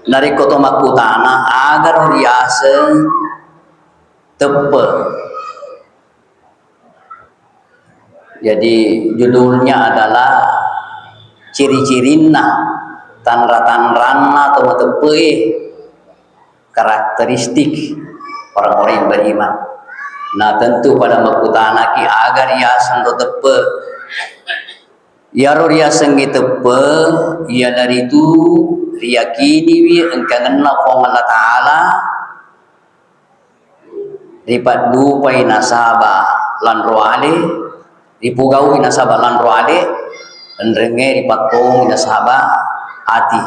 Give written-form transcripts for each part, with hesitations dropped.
Dari kota makutana agar riasa tepe. Jadi judulnya adalah ciri-cirina tanra-tanrana atau tepe, karakteristik orang-orang yang beriman. Nah tentu pada makutana ki agar riasan do tepe. Ya riasan tepe, ya dari itu riyakini wi engkang na ko Allah Taala ripat dupai nasaba lan roale ripugau nasaba lan roale endrenge ripat tong nasaba ati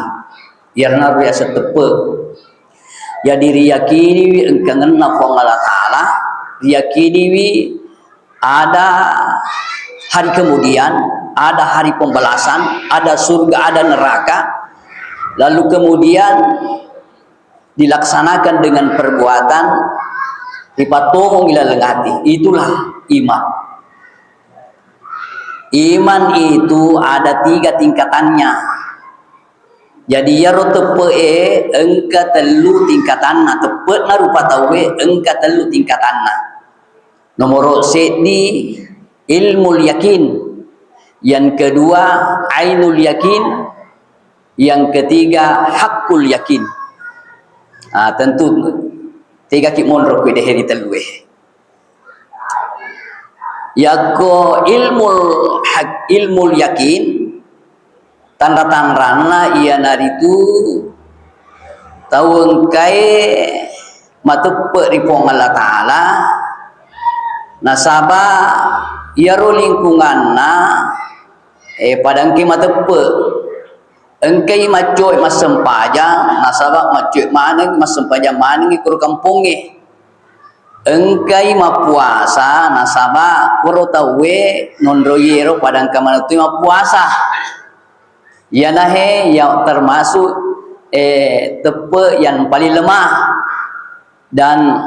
yarna riasa tepe ya diriyakini wi engkang na ko Allah Taala riyakini wi ada hari kemudian, ada hari pembalasan, ada surga, ada neraka. Lalu kemudian dilaksanakan dengan perbuatan dipatong ila lengati. Itulah iman. Iman itu ada 3 tingkatannya. Jadi ya tepe engka telu tingkatanna, tepe na rupa tawe engka telu tingkatanna. Nomor sedi ilmu yakin, yang kedua ainul yakin, yang ketiga hakul yakin. Tentu 3 ki monro ku deheri telue. Yako ilmu yakin tanda-tandana ia naritu tahu engkai matupe ripong Allah Taala nasaba iaro lingkunganna padang ki matepe engkai macoy masempajang nasaba macoy maneng masempajang maneng ikur kampunge engkai mapuasa nasaba kuro tawe nondroyero padang kamana tu mapuasa ya nahe yang termasuk tepe yang paling lemah. Dan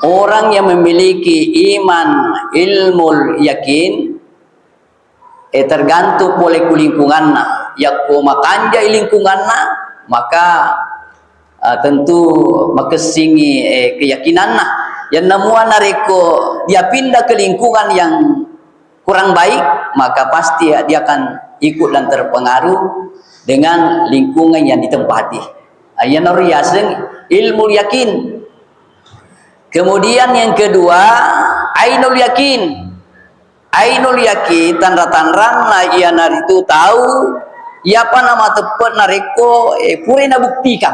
orang yang memiliki iman ilmu yakin tergantung oleh lingkunganna ya ko makanja lingkunganna maka tentu makesingi keyakinanna yang namuan nareko dia pindah ke lingkungan yang kurang baik maka pasti dia akan ikut dan terpengaruh dengan lingkungan yang ditempati. Ayan riaseng ilmu yakin. Kemudian yang kedua ainul yakin. Ainul yakin tanda-tanda ia naritu tahu ia apa nama tepat nareko pure na buktikan.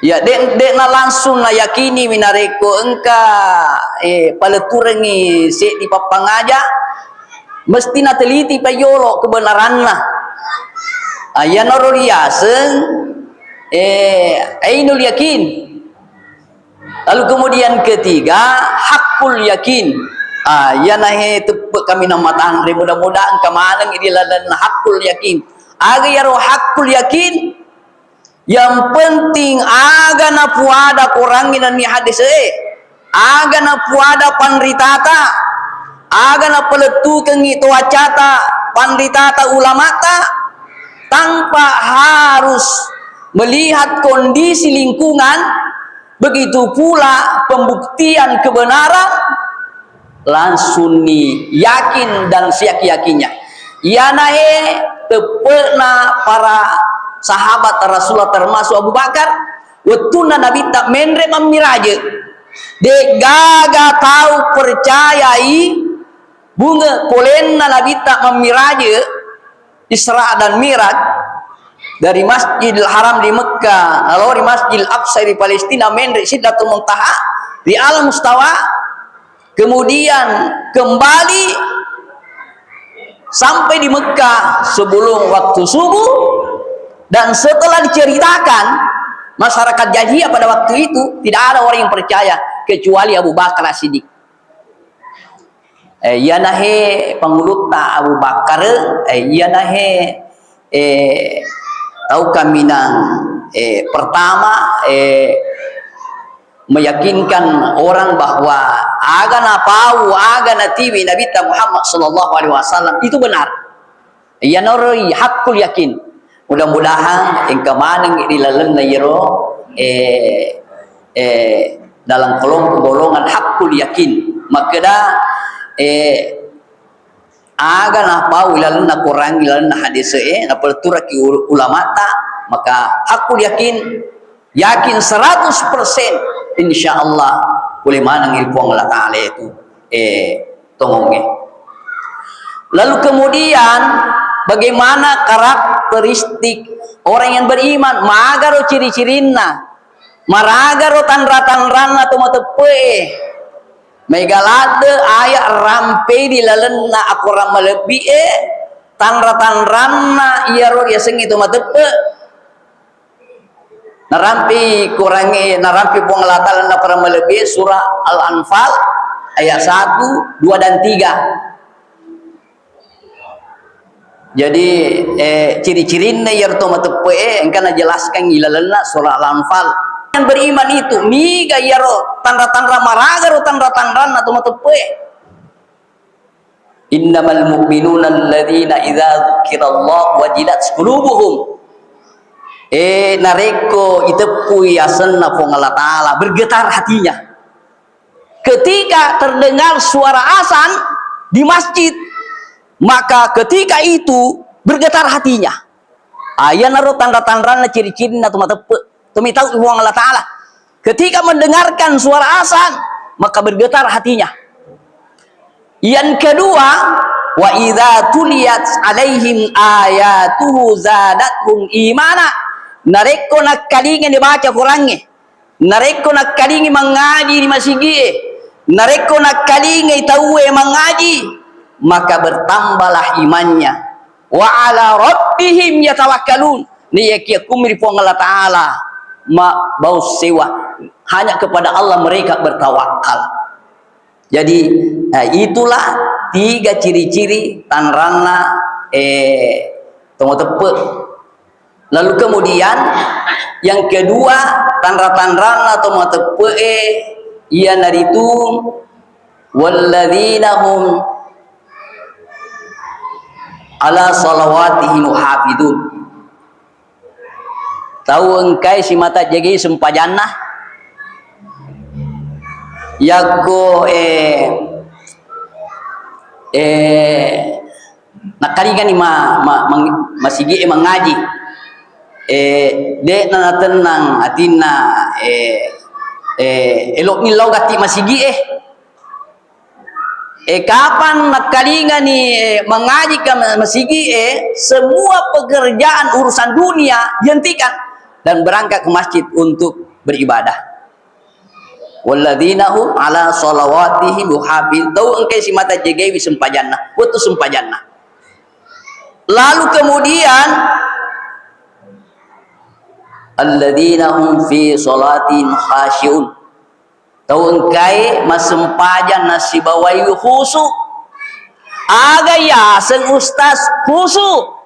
Ya dek na langsung na yakini minareko engka paleturengi se di papangaja mesti na teliti payolo kebenaranna. Ayan riaseng ainul yakin. Lalu kemudian ketiga hakul yakin. Ya nahe tepuk kami namatan mudah-mudahan kamalang idiladan hakul yakin. Aga yaro hakul yakin. Yang penting aga na puada kurangin dan ni hadis aga na puada panritata aga na peletukan itu wacata panritata ulamata tanpa harus melihat kondisi lingkungan, begitu pula pembuktian kebenaran langsung yakin dan siak-yakinnya. Ya nae tepena para sahabat Rasulullah termasuk Abu Bakar, wetuna Nabi tak menre mamiraje, dek gaga tahu percayai bunga kolenna Nabi tak mamiraje Isra dan Miraj dari Masjidil Haram di Mekah lalu di Masjidil Aqsa di Palestina menrik Sidratul Muntaha di alam mustawa kemudian kembali sampai di Mekah sebelum waktu subuh dan setelah diceritakan masyarakat jahiliyah pada waktu itu tidak ada orang yang percaya kecuali Abu Bakar As-Siddiq. Ya nahe pangulutna Abu Bakar ya nahe tahu kami nang pertama meyakinkan orang bahwa agana pau agana tiwi Nabi Muhammad sallallahu alaihi wasallam itu benar. Ya nori hakul yakin. mudah-mudahan engkau maneng dilalan na yero dalam kelompok golongan hakul yakin makada aga na pa ilalan na Quran ilalan na hadis na pertura ki ulama ta maka hakul yakin 100% insyaallah boleh manang ilmu Allah taala itu tongongnya. Lalu kemudian bagaimana karakteristik orang yang beriman magaro ciri-cirinna maragaro tanra-tanranna tu matepe megalade ayat rampe di lalenna akora malebi tanra-tanranna iaro ya seng itu matepe narampi kurangi narampi pengelatan akora malebi surah Al-Anfal ayat 1, 2 dan 3. Jadi ciri-cirinya ya to matepe engkana jelaskan ilalana surah Al-Anfal. Yang beriman itu miga yaro tanda-tanda maraga ro tanda-tanda to matepe. Innamal mu'minuna alladzina idza dzukirallahu wajilat qulubuhum. Nareko itepu yasanna pong Allah taala bergetar hatinya. Ketika terdengar suara azan di masjid maka ketika itu bergetar hatinya. Aya naro tanda-tanda ciri-ciri na tumatepe. Tumi tahu uang Allah taala. Ketika mendengarkan suara azan maka bergetar hatinya. Yang kedua, wa idza tuliyat alaihim ayatuhu zadatuhum imana. Nareko nak kalingan dibaca Qur'annya. Nareko nak kalingan mengaji di masjid. Nareko nak kalingan tahu mengaji. Maka bertambahlah imannya. Wa ala rabbihim yatawakkalun. Niyakiyakum ripong Allah Ta'ala ma bau sewa. Hanya kepada Allah mereka bertawakal. Jadi itulah 3 ciri-ciri tanrana tepe. Lalu kemudian yang kedua tanra-tanrana tepe ia naritu walladzina hum ala salawatihim hafidun. Tahu engkai si mata jagi sempajana yago nakalingan ni masigi mengaji de na tenang atina elok nilau gati masigi kapan nakalingan ni mengaji ke masigi semua pekerjaan urusan dunia dihentikan dan berangkat ke masjid untuk beribadah. Walladzina hum ala salawatihim yuhafidun. Tahu engkai si mata jegewi sempajana, putu sempajana. Lalu kemudian alladzina hum fi salatin khashi'un. Tahu engkai masempajan nasi bawai khusu aga yasen ustaz khusu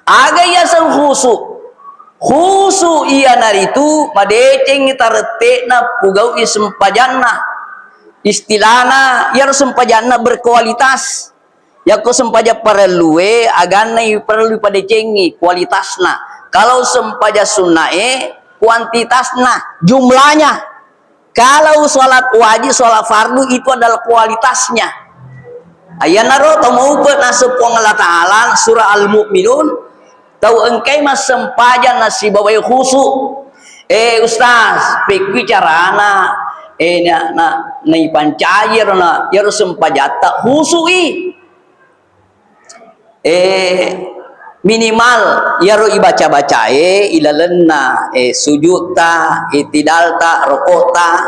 aga yasen khusu iya naritu madeceng taretekna pugau sempajana istilahna yar sempajana berkualitas yako sempaja perluwe agana perlu pada cengi kualitasna kalau sempaja sunnae kuantitasna jumlahnya. Kalau sholat wajib, sholat fardu itu adalah kualitasnya. Ayana ro tau mau ke nasepong Allah Ta'ala surah Al-Mu'minun. Tahu engkai mas sempajan nasi bawai khusu. Ustaz, pikir carana na ipancair na yaro sempajata khusui. Minimal yaro ibaca-baca ilalenna sujudta itidalta rokota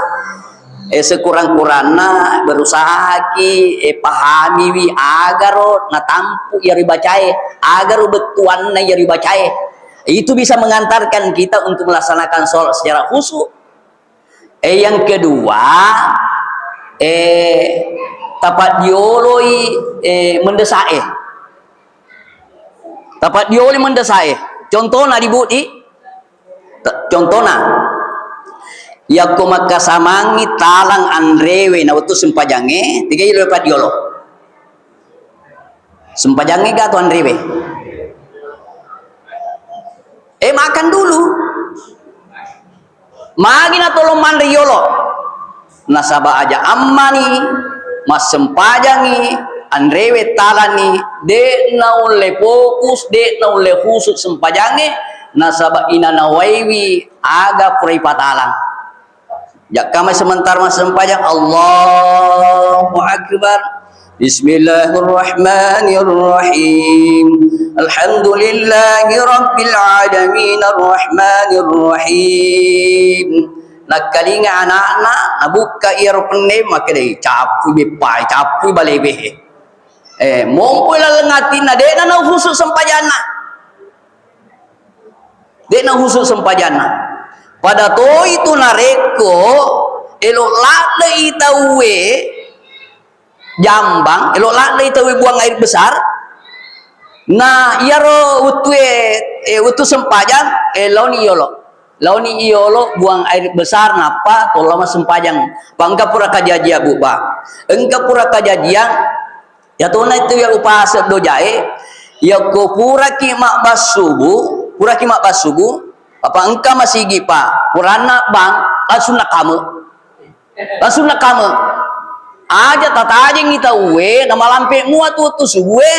sekurang-kurangna berusaha ki pahami wi agaro natampu yaro ibacae agaro betuanna yaro ibacae itu bisa mengantarkan kita untuk melaksanakan sholat secara khusyuk. Yang kedua tapat dioloi mendesae tapat dia oleh mendesai. Contohna dibudi. Contohna. Yaku maka samangi talang andrewe na waktu sempajange. 3 kilo dapat diolo. Sempajange ka tu andrewe. makan dulu. Magi na tolong mandri yolo. Nasaba aja ammani, mas sempajangi, andrewe talani, de na ule fokus, de na ule khusus sempajangi, nasaba ina nawaiwi aga purai patalang. Jak kami sementar mas sempajang Allahu Akbar. Bismillahirrahmanirrahim. Alhamdulillahi rabbil alamin arrahmanirrahim. Nakalinga anak-anak nabuka iro penem makadai capu bepai capu balebe. Mompoi lalengatin na de na khusus sempajana. De na khusus sempajana. Pada to itu nareko elok lale itawe jambang, elok lale itawe buang air besar. Nah, iaro utu sempajang launi iolo buang air besar napa tolama sempajang. Bangka pura kajajia bu ba. Engka pura kajajia ya tona itu ya upasa do jae ya ko pura ki mak basubu, pura ki mak basubu. Apa engkau masih gipa purana bang langsung nak kamu aja tata aja ngita uwe nama lampe muat tu subuhe.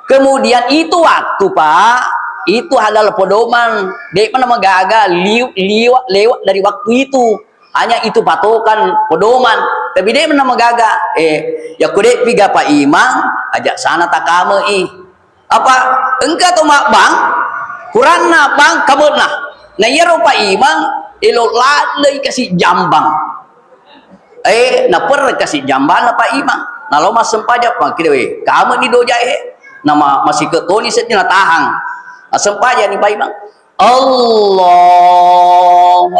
Kemudian itu waktu pak itu adalah pedoman dek nama gagal lewat dari waktu itu, hanya itu patokan pedoman. Tapi dek nama gagal ya kudek piga pak imam ajak sana tak kamu apa engkau tu mak bang kurana bang kabutna na yero pa imang elok lalai kasih jambang na per kasih jambang na pa imang na lo mas sempajak pa kidewe kamu ni do jae nama masih ketoni setnya tahang sempaja ni pa imang Allahu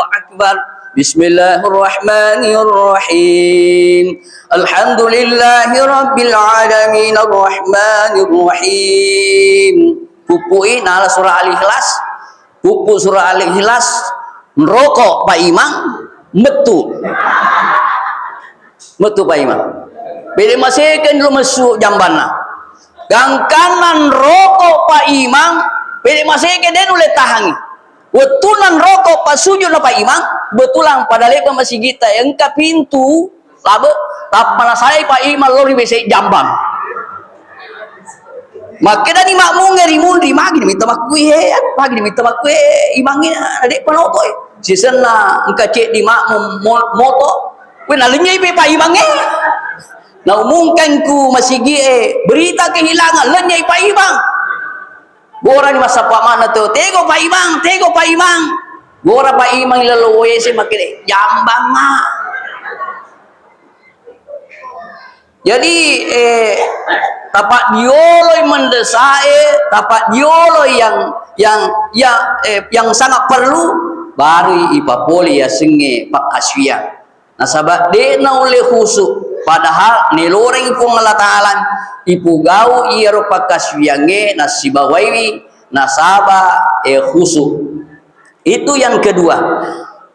Akbar. Bismillahirrahmanirrahim. Alhamdulillahi rabbil alamin arrahmanirrahim. Pupui nala surah Al-Ikhlas, pupu surah Al-Ikhlas, merokok Pak Imam, metu Pak Imam. Bila masih kan dulu masuk jambana, gang kanan rokok Pak Imam, bila masih kan dia boleh tahangi. Wetunan rokok Pak sujud Pak Imam, betulang pada lepas masih kita yang ke pintu, labe, tak mana saya Pak Imam lori besek jambang. Maka dah ni makmum ngeri mundi magi minta makui pagi minta makui imangin adik panoto si sena engka cek di makmum moto we nalenya ipe pa imange na umungkan ku masih berita kehilangan lenya pa imang bora ni masa pak mana tu tego pa imang bora pa imang lalu wese makile jambang mah. Jadi tapak dioloi mendesai, tapak dioloi yang sangat perlu baru ipapoli ya senge pak kaswian. Nasabak de na oleh khusuk padahal neloreng pun Allah Taala ipu gau iero pak kaswiange nasibawaiwi nasaba khusuk. Itu yang kedua.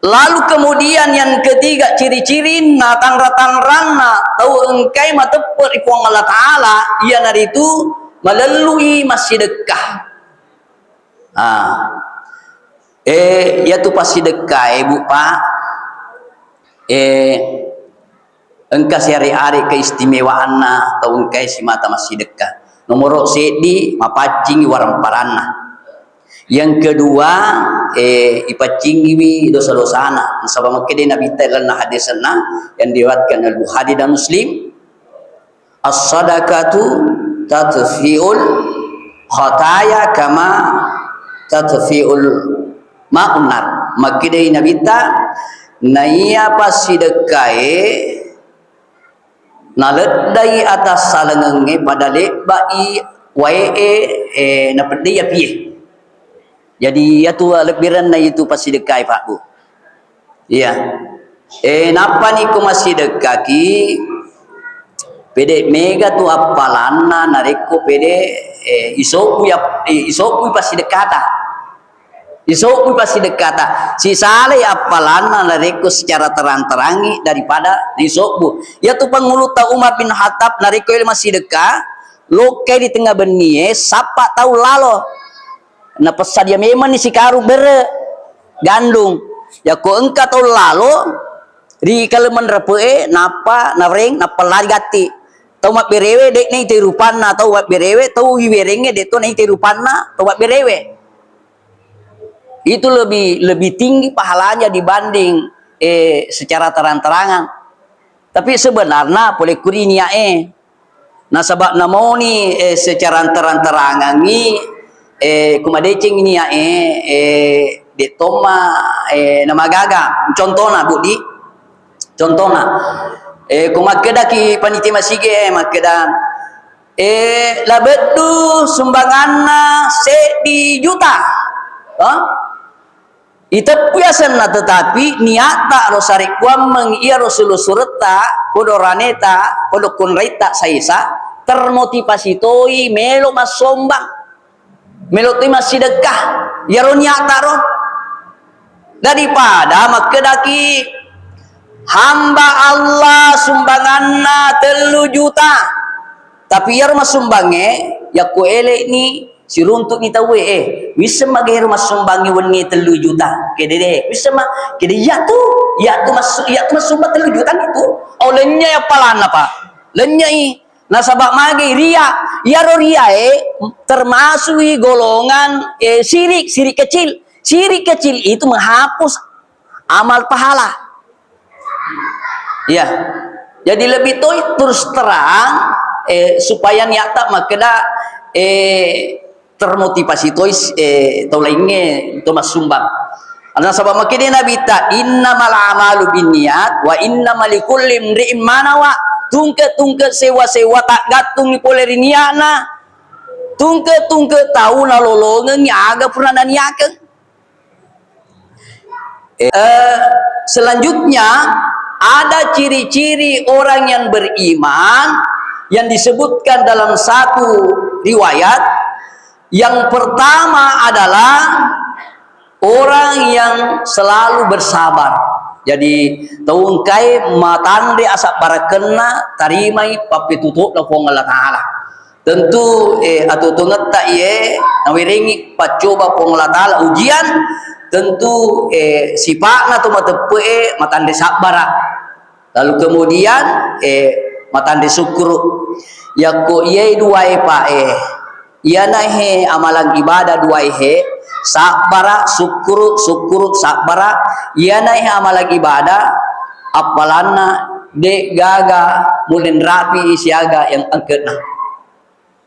Lalu kemudian yang ketiga ciri-ciri na tangrang tahu engkai matepet ikuang Allah Ta'ala ia dari itu melalui masih dekah yaitu pasti dekah ibu pak engkau sehari-hari keistimewaan na tahu engkai si mata masih dekah nomor sedi mapacing warang parana. Yang kedua ipacingiwi dosa-dosana sabab makede nabi ta'ala hadisna yang diriwayatkan oleh Bukhari dan Muslim as-sadaqatu tatfi'ul khataya kama tatfi'ul ma'un nar. Makede nabi ta naya pasidekae naledai atas salengenge pada lebai wae na pedya piye. Jadi ya tu lebiran na itu pasti dekai Pak Bu. Iya. Napa ni ku masih dekaki? Pede mega tu apalana nareko pede isoku pasti dekata. Isoku pasti dekata. Si sale apalana nareko secara terang-terangi daripada isoku. Ya tu penguluta Umar bin Khattab nareko masih dekat. Lokai di tengah benih sapa tahu lalo. na pesadia memang ni si karu bere gandung ya ko engka tau lalo di kaleman repe napa nareng napa lari gati tau mak berewe dek ni tirupanna tau mak berewe tau wiwerenge dek to ni tirupanna tau mak berewe itu lebih tinggi pahalanya dibanding secara terang-terangan. Tapi sebenarnya boleh kurinia nah sebab namoni secara terang-terangan ni kumadecing ni de toma nama gaga contohna budi contohna kumakeda ki panitia masige makeda labedu sumbanganna di juta itapuyasan na tetapi niata rosari kuam mengia rosulu sureta podoraneta podokunreta saisa termotivasi toi melo masombang melo toi masidekah yaro niata ro daripada makedaki hamba Allah sumbanganna 3 juta tapi yaro masumbange ya ku elek ni si runtuk ni tahu bisa magay mas sumbangi wengi 3 juta kede bisa mah kede ya tu masumbang 3 juta itu olehnya ya palana pak lenya nasabak magay ria yaro ria termasuk golongan sirik kecil itu menghapus amal pahala ya jadi lebih terus terang supaya nyata makena termotivasi tois tolainge to masumbang ana sabab makene nabi ta innamal a'malu binniyat wa innamal likulli imri'in ma nawa tungke sewa tak gatung ni poleri niana tungke tahu na lolongen nyaga pernah niakeun selanjutnya ada ciri-ciri orang yang beriman yang disebutkan dalam satu riwayat. Yang pertama adalah orang yang selalu bersabar. Jadi taungkai matande asak barakena tarimai papitutuk lapong Allah Ta'ala. Tentu atau tunget tak nawiringi pacoba pong Allah Ta'ala ujian tentu sipakna tu matepe matande sabara. Lalu kemudian matande syukur. Yako dua pak iana amalan ibadah dua sabara syukur sabara iana amalan ibadah apalana dek gaga mulin rapi siaga yang angketna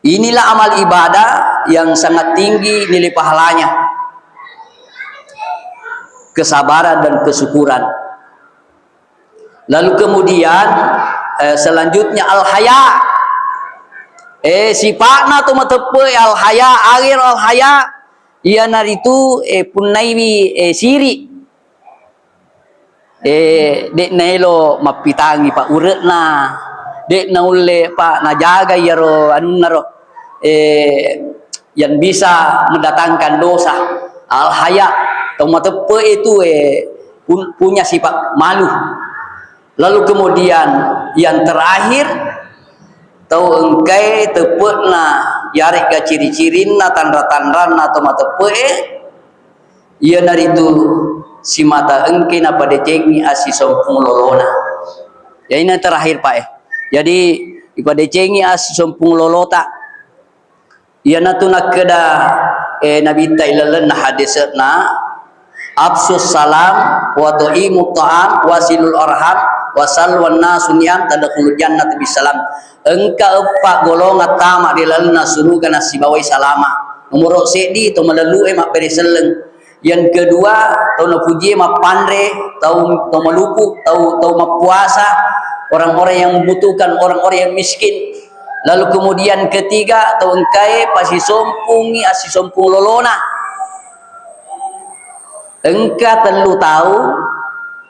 inilah amal ibadah yang sangat tinggi nilai pahalanya kesabaran dan kesyukuran. Lalu kemudian selanjutnya al-haya sifatna tu matepe al-haya akhir al-haya ia naritu punaiwi siri dek naelo mapitangi pak uretna dek naule pak najaga yaro anunaro yang bisa mendatangkan dosa al-haya tu matepe itu punya sifat malu. Lalu kemudian yang terakhir tau engkai tepetna yarik ka ciri-cirina tanda-tandana atau mata ia naritu si mata engkai na pada cengi asi sompung lolona ya ini terakhir pak jadi pada cengi asi sompung lolota ia natuna keda nabi tailalan hadisna absus salam wa tu'imu ta'am wasilul arham wasal wan nasunyan tadkhulul jannata bisalam engka epa golongan tamak di lalna suruga nasi bawai salama nomor sedi to melalui mak periseleng yang kedua to na puji mak pandre tau to malupu tau mak puasa orang-orang yang membutuhkan orang-orang yang miskin lalu kemudian ketiga to engkai pasi sompungi asi sompung lolona engka telu tahu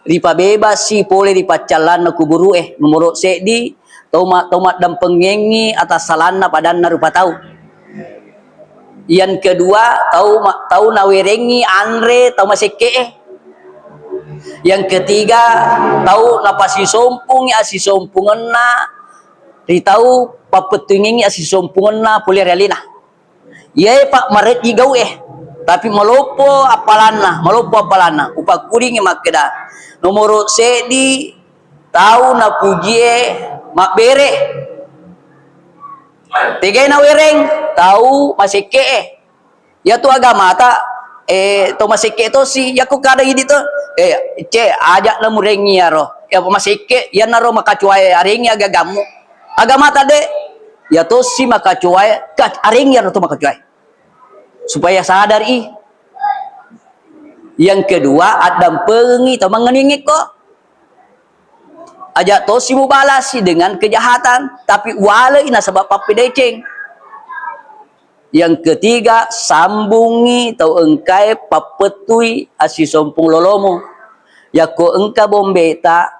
ripa bebas si boleh ripacalan na kuburu nomor sedi tomat dan pengengi atas salana padanna rupa tahu yang kedua tahu nawerengi andre tahu maseke yang ketiga tahu napasi sompung asi sompungenna ri tahu papetungengi asi sompungenna boleh realina ye pak maret igau tapi melopo apalana upa kuring makeda nomor sedi tahu na pujie mak bere tiga na wereng tahu masike ya tu agama ta to masike to si ya ku kada idi to ce ajak na murengi aro ya masike ya naro makacuai aringi agagamu agama tade ya to si makacuai kat aringi aro to makacuai supaya sadar yang kedua adam pengi atau mengeningik kok ajak to si mubalasi dengan kejahatan tapi wala ina sebab papedeceng. Yang ketiga sambungi atau engkai papetui asi sompung lolomo yako engka bombeta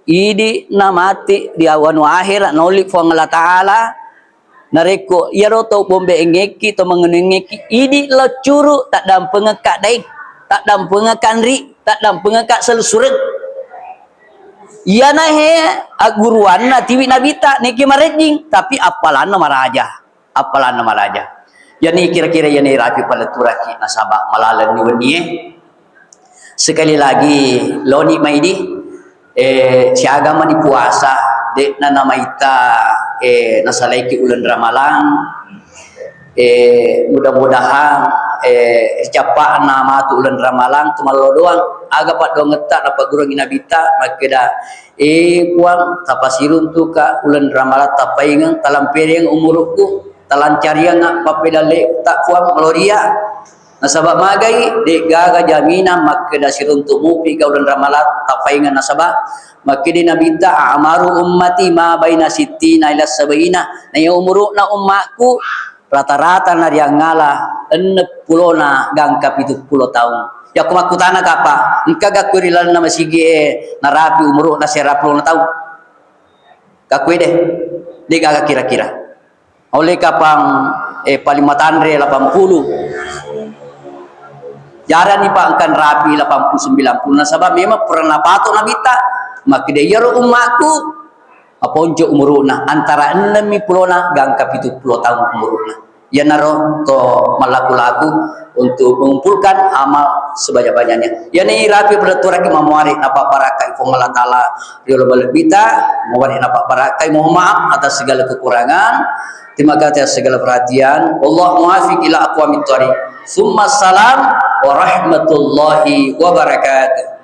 idi namati di awan akhirat nolik fo Allah taala nareko yaro to bombe engeki to mengenengeki idi lo curu tak dam pengekak daing tak dam pengekan ri tak dam pengekak selusureng yana he aguruan na tiwi nabita niki marejing tapi apalana maraja yani kira-kira yani rapi paleturaki nasabak malalan ni weni sekali lagi loni maidi si agama ni puasa de na namaita nasalaiki ulan ramalan mudah-mudahan capaan nama tu ulan ramalan tumalo doang aga pat do ngetak dapat gurang inabita makeda puang tapasirun tu ka ulan ramalan tapaingang talampereng umurku talancariang papedale tak puang meloria nasabak magai de gaga jamina makeda sirun tu mupi ka ulan ramalan tapaingang nasabak makeda nabita amaru ummati ma baina sittina ila sabaina na umuru na ummaku rata-rata na yang ngalah 60 na gangkap 70 tahun ya kumakutana kapa engkaga kurilan na masige narapi umur na 70 na tahun kakwe deh di gaga kira-kira oleh kapang palimatandre 80 jaran ni pak angkan rapi 80 90 na sabab memang pernah pato nabita makide yaro umakku aponjo umuruna antara 60 na gangkap 70 tahun umuruna ya naro to malaku-laku untuk mengumpulkan amal sebanyak-banyaknya ya ni rapi beraturaki mamuari napa parakai Allah taala riolo balebita mamuari napa parakai mohon maaf atas segala kekurangan terima kasih atas segala perhatian Allah muafiq ila aqwamit thariq summa salam wa rahmatullahi wa barakatuh.